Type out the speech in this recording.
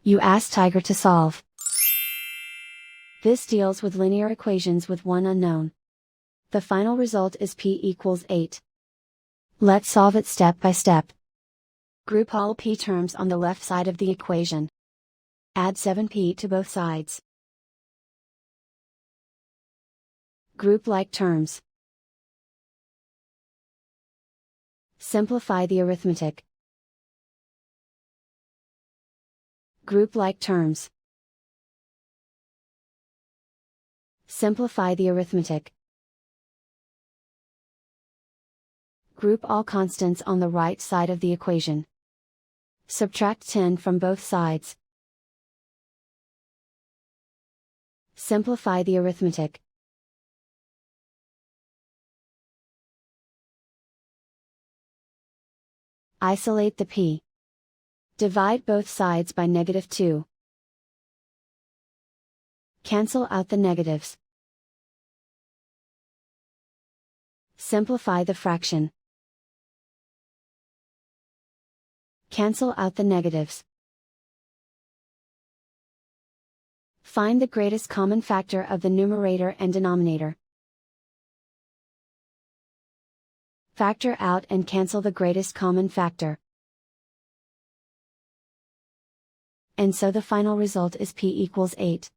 You ask Tiger to solve. This deals with linear equations with one unknown. The final result is p equals 8. Let's solve it step by step. Group all p terms on the left side of the equation. Add 7p to both sides. Group like terms. Simplify the arithmetic. Group like terms. Simplify the arithmetic. Group all constants on the right side of the equation. Subtract 10 from both sides. Simplify the arithmetic. Isolate the p. Divide both sides by -2. Cancel out the negatives. Simplify the fraction. Cancel out the negatives. Find the greatest common factor of the numerator and denominator. Factor out and cancel the greatest common factor. And so the final result is p equals 8.